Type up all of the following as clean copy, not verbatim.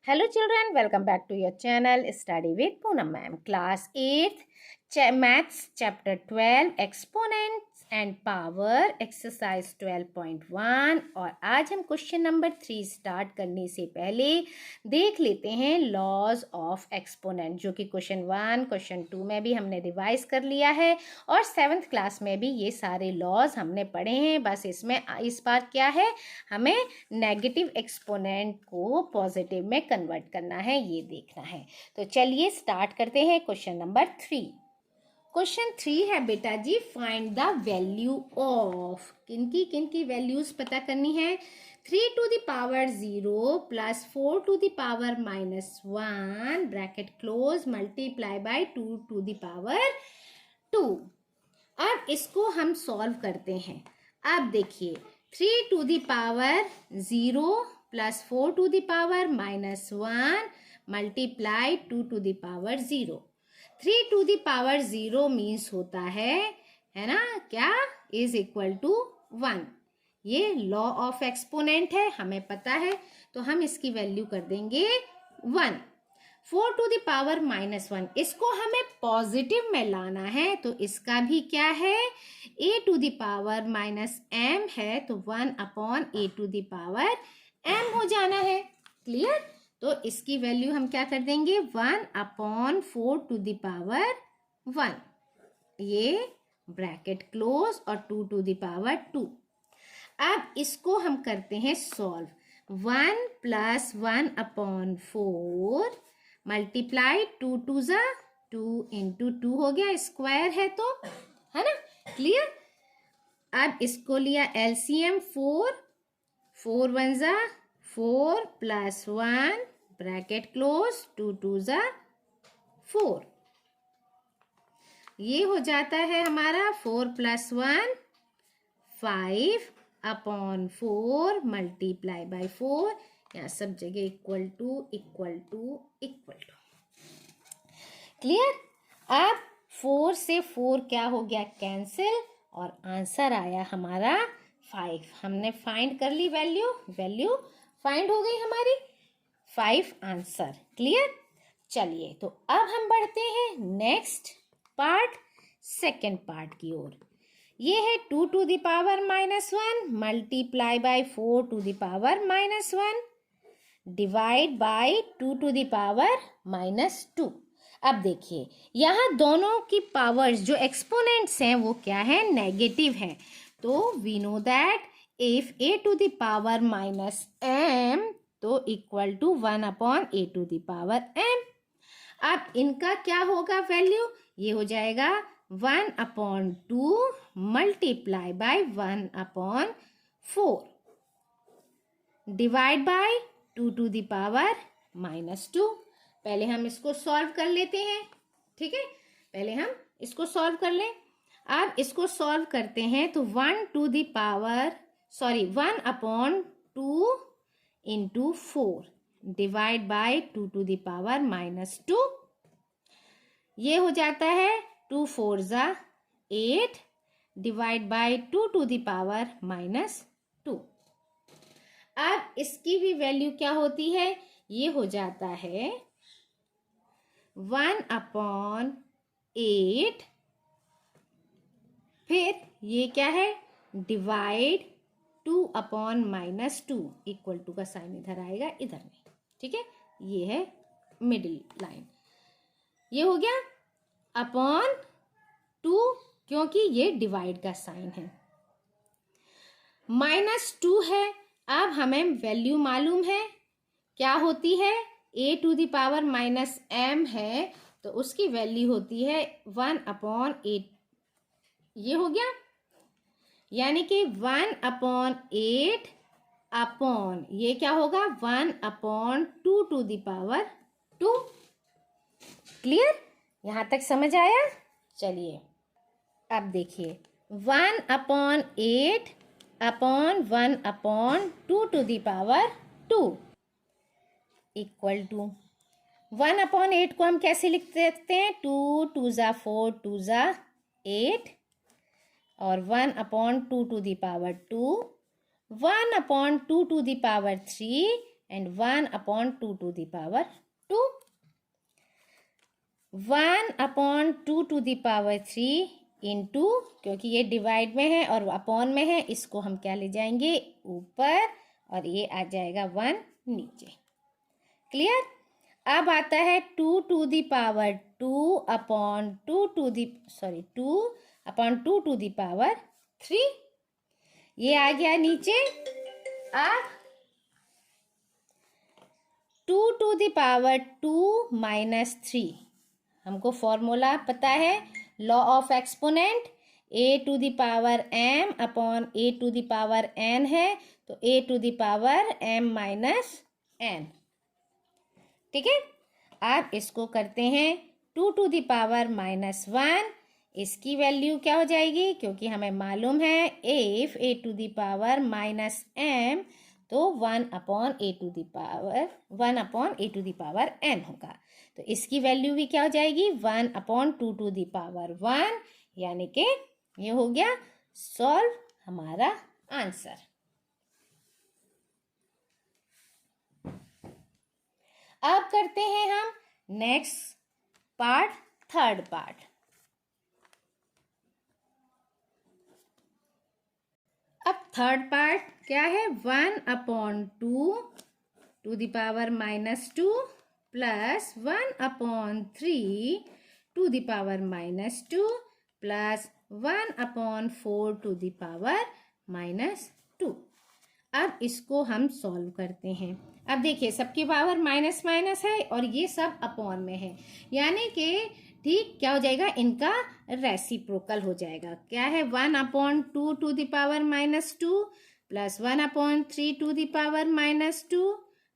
Hello children, welcome back to your channel Study with Poonam ma'am. Class 8th Maths Chapter 12 Exponents and Power Exercise 12.1 और आज हम question number 3 start करने से पहले देख लेते हैं लॉज ऑफ एक्सपोनेंट, जो कि क्वेश्चन 1 क्वेश्चन 2 में भी हमने रिवाइज कर लिया है और 7th क्लास में भी ये सारे लॉज हमने पढ़े हैं। बस इसमें इस बार क्या है, हमें नेगेटिव एक्सपोनेंट को पॉजिटिव में कन्वर्ट करना है, ये देखना है। तो चलिए स्टार्ट करते हैं क्वेश्चन नंबर 3। क्वेश्चन 3 है बेटा जी, फाइंड द वैल्यू ऑफ, किनकी वैल्यूज पता करनी है। 3 to the power 0 plus 4 to the power minus 1 bracket close multiply by 2 to the power 2। अब इसको हम सॉल्व करते हैं। अब देखिए 3 to the power 0 plus 4 to the power minus 1 multiply 2 to the power 0। 3 to the power 0 means होता है ना, क्या, इज इक्वल टू 1। ये लॉ ऑफ एक्सपोनेंट है, हमें पता है, तो हम इसकी वैल्यू कर देंगे 1। 4 to the power minus 1, इसको हमें पॉजिटिव में लाना है, तो इसका भी क्या है, a to the power minus m है, तो 1 upon a to the power m हो जाना है। क्लियर? तो इसकी वैल्यू हम क्या कर देंगे, 1 अपॉन 4 to the power 1, ये ब्रैकेट क्लोज और 2 to the power 2। अब इसको हम करते हैं solve. 1 plus 1 upon 4 multiply 2 to ज़ा 2 इंटू 2 हो गया, स्क्वायर है तो, है ना। क्लियर? अब इसको लिया एलसीएम 4 1 ज़ा 4 प्लस 1 ब्रैकेट क्लोज 2 टू ज़ा 4, ये हो जाता है हमारा 4 प्लस 1 5 अपॉन 4 मल्टीप्लाई बाय 4, यहाँ सब जगह equal to equal to equal to. Clear? अब 4 से 4 क्या हो गया, कैंसिल, और आंसर आया हमारा 5। हमने फाइंड कर ली वैल्यू फाइंड हो गई हमारी 5 आंसर। क्लियर? चलिए तो अब हम बढ़ते हैं नेक्स्ट पार्ट, सेकेंड पार्ट की ओर। ये है 2 to the power minus 1 multiply by 4 to the power minus 1 divide by 2 to the power minus 2। अब देखिए यहाँ दोनों की पावर्स जो एक्सपोनेंट्स हैं वो क्या है, नेगेटिव है, तो we know that if a to the power minus m तो equal to 1 upon a to the power m। अब इनका क्या होगा वैल्यू, ये हो जाएगा 1 upon 2 multiply by 1 upon 4 divide by 2 to the power minus 2। पहले हम इसको सॉल्व कर लेते हैं, ठीक है, पहले हम इसको सॉल्व कर लें। अब इसको सॉल्व करते हैं तो 1 upon 2 into 4 divide by 2 to the power minus 2, ये हो जाता है 2 4 ज़ा 8 divide by 2 to the power minus 2। अब इसकी भी वैल्यू क्या होती है, ये हो जाता है 1 अपॉन 8, फिर ये क्या है, divide 2 upon minus 2, equal to का साइन इधर आएगा, इधर नहीं, ठीक है, ये है मिडिल लाइन, ये हो गया अपॉन 2 क्योंकि ये डिवाइड का साइन है, माइनस 2 है। अब हमें वैल्यू मालूम है क्या होती है, a to the power minus m है, तो उसकी वैल्यू होती है 1 अपॉन 8, ये हो गया, यानी कि 1 अपॉन 8 अपॉन ये क्या होगा 1 upon 2 to the power 2। Clear? यहां तक समझ आया? चलिए अब देखिए 1 upon 8 upon 1 upon 2 to the power 2 equal to 1 upon 8 को हम कैसे लिख सकते हैं, 2 2 ज़ा 4 2 ज़ा 8 और 1 upon 2 to the power 2, 1 upon 2 to the power 3 and 1 upon 2 to the power 2. 1 upon 2 to the power 3 into, क्योंकि ये डिवाइड में है और अपॉन में है, इसको हम क्या ले जाएंगे ऊपर और ये आ जाएगा 1 नीचे. क्लियर. अब आता है 2 to the power 2 upon 2 to the 2 upon 2 to the power 3. ये आ गया नीचे. अब 2 to the power 2 minus 3, हमको फॉर्मूला पता है law of exponent. a to the power m upon a to the power n है, तो a to the power m minus n. ठीक है. अब इसको करते हैं 2 to the power minus 1. इसकी वैल्यू क्या हो जाएगी, क्योंकि हमें मालूम है if a to the power minus m तो 1 upon a to the power n होगा. तो इसकी वैल्यू भी क्या हो जाएगी 1 upon 2 to the power 1, यानी कि ये हो गया सॉल्व हमारा आंसर. अब करते हैं हम नेक्स्ट पार्ट, थर्ड पार्ट. अब थर्ड पार्ट क्या है 1 upon 2 to the power minus 2 plus 1 upon 3 to the power minus 2 plus 1 upon 4 to the power minus 2. अब इसको हम सॉल्व करते हैं. अब देखिए सबकी पावर माइनस माइनस है और ये सब अपॉन में है, यानी कि ठीक क्या हो जाएगा, इनका रेसिप्रोकल हो जाएगा. क्या है 1 upon 2 to the power minus 2 plus 1 upon 3 to the power minus 2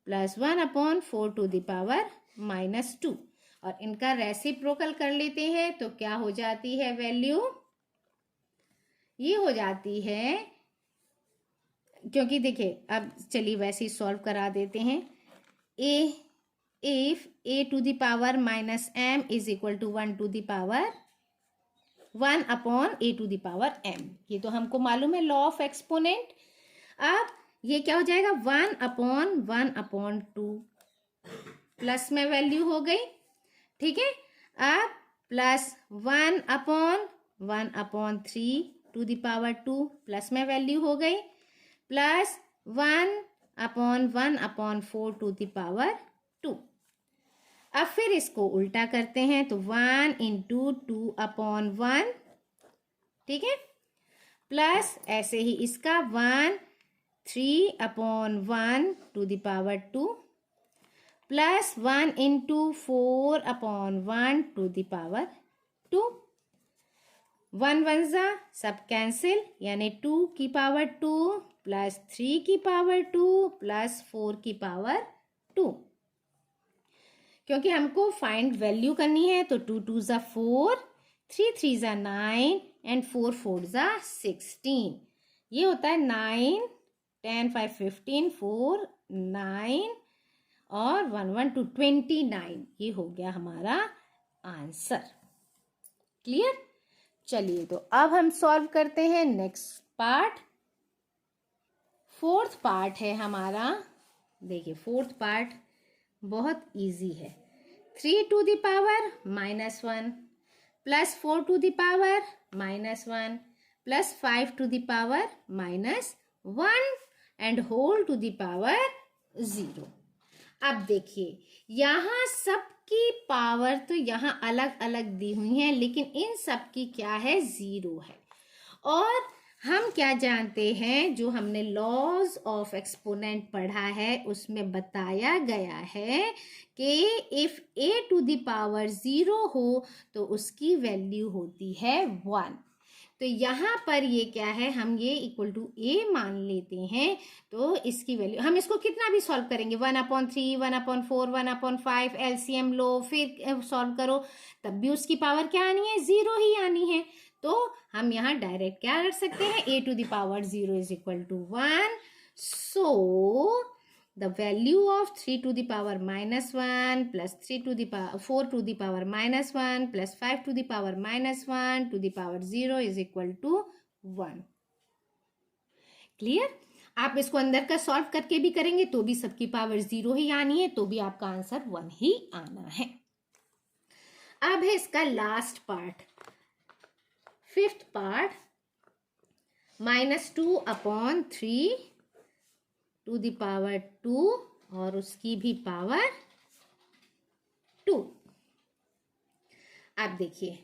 plus 1 upon 4 to the power minus 2. और इनका रेसिप्रोकल कर लेते हैं तो क्या हो जाती है वैल्यू, ये हो जाती है, क्योंकि देखिए अब चलिए वैसे ही सॉल्व करा देते हैं. If a to the power minus m is equal to 1 to the power 1 upon a to the power m, ये तो हमको मालूम है लॉ ऑफ एक्सपोनेंट. अब ये क्या हो जाएगा 1 upon 2 प्लस में वैल्यू हो गई. ठीक है. अब plus 1 upon 3 to the power 2 plus में वैल्यू हो गई, plus 1 upon 4 to the power 2. अब फिर इसको उल्टा करते हैं तो 1 into 2 upon 1. ठीक है. प्लस ऐसे ही इसका 1 3 upon 1 to the power 2 plus 1 into 4 upon 1 to the power 2. 1 1 जा सब कैंसिल, यानी 2 की पावर 2 प्लस 3 की पावर 2 प्लस 4 की पावर 2. क्योंकि हमको फाइंड वैल्यू करनी है तो 2 2 जा 4, 3 3 जा 9 एंड 4 4 जा 16. ये होता है 9 10 5 15 4 9 और 1 1 2 29. ये हो गया हमारा आंसर. क्लियर. चलिए तो अब हम सॉल्व करते हैं नेक्स्ट पार्ट. फोर्थ पार्ट है हमारा. देखिए फोर्थ पार्ट बहुत इजी है. 3 to the power minus 1 plus 4 to the power minus 1 plus 5 to the power minus 1 and whole to the power 0. अब देखिए यहाँ सबकी पावर तो यहाँ अलग अलग दी हुई है, लेकिन इन सब की क्या है 0 है. और हम क्या जानते हैं, जो हमने लॉज ऑफ एक्सपोनेंट पढ़ा है उसमें बताया गया है कि if a to the power 0 हो तो उसकी वैल्यू होती है 1. तो यहाँ पर ये क्या है, हम ये इक्वल टू a मान लेते हैं तो इसकी वैल्यू, हम इसको कितना भी सॉल्व करेंगे 1/3 1/4 1/5 एलसीएम लो फिर सॉल्व करो तब भी उसकी पावर क्या आनी है 0 ही आनी है. तो हम यहाँ डायरेक्ट क्या कर सकते हैं, a to the power 0 is equal to 1. So the value of 3 to the power minus 1 plus 3 to the power 4 to the power minus 1 plus 5 to the power minus 1 to the power 0 is equal to 1. Clear? आप इसको अंदर का solve करके भी करेंगे तो भी सबकी पावर 0 ही आनी है, तो भी आपका आंसर 1 ही आना है। अब है इसका last part, fifth part, -2/3 to the power 2 और उसकी भी पावर 2। अब देखिए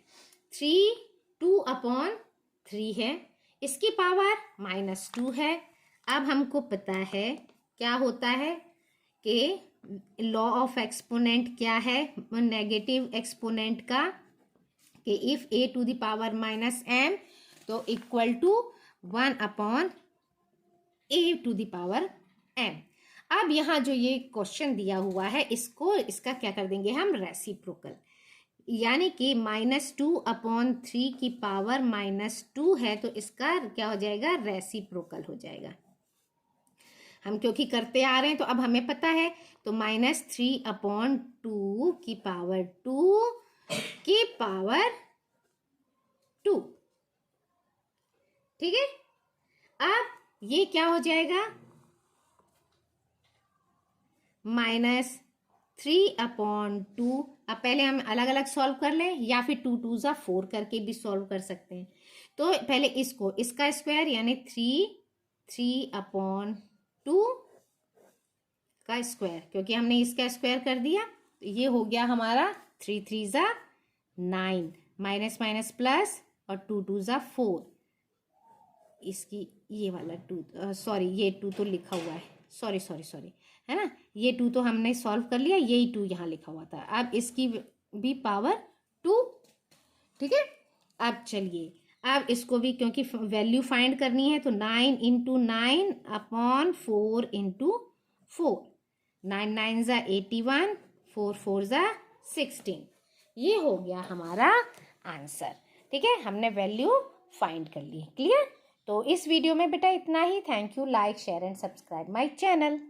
2/3 है, इसकी पावर -2 है। अब हमको पता है क्या होता है कि लॉ ऑफ एक्सपोनेंट क्या है नेगेटिव एक्सपोनेंट का, कि if a to the power -m तो equal to 1/a to the power m। अब यहाँ जो ये क्वेश्चन दिया हुआ है इसका क्या कर देंगे हम, रेसिप्रोकल, यानी कि -2/3 की पावर -2 है तो इसका क्या हो जाएगा, रेसिप्रोकल हो जाएगा। हम क्योंकि करते आ रहे हैं तो अब हमें पता है, तो -3/2 की पावर 2 की पावर 2, ठीक है। अब ये क्या हो जाएगा, -3/2। अब पहले हम अलग अलग सॉल्व कर लें या फिर 2 2 जा 4 करके भी सॉल्व कर सकते हैं। तो पहले इसका स्क्वायर यानी 3/2 का स्क्वायर, क्योंकि हमने इसका स्क्वायर कर दिया तो ये हो गया हमारा 3 3 जा 9, माइनस माइनस प्लस और 2 2 जा 4। इसकी ये वाला 2 सॉरी ये 2 तो लिखा हुआ है, सॉरी है ना, ये 2 तो हमने सॉल्व कर लिया, यही 2 यहाँ लिखा हुआ था। अब इसकी भी पावर 2, ठीक है। अब चलिए अब इसको भी क्योंकि वैल्यू फाइंड करनी है तो 9 × 9/4 × 4, 9 9 जा 81, 4 4 जा 16, ये हो गया हमारा आंसर, ठीक है। हमने वैल्यू फाइंड कर ली, क्लियर। तो इस वीडियो में बेटा इतना ही। Thank you, like share and subscribe my channel.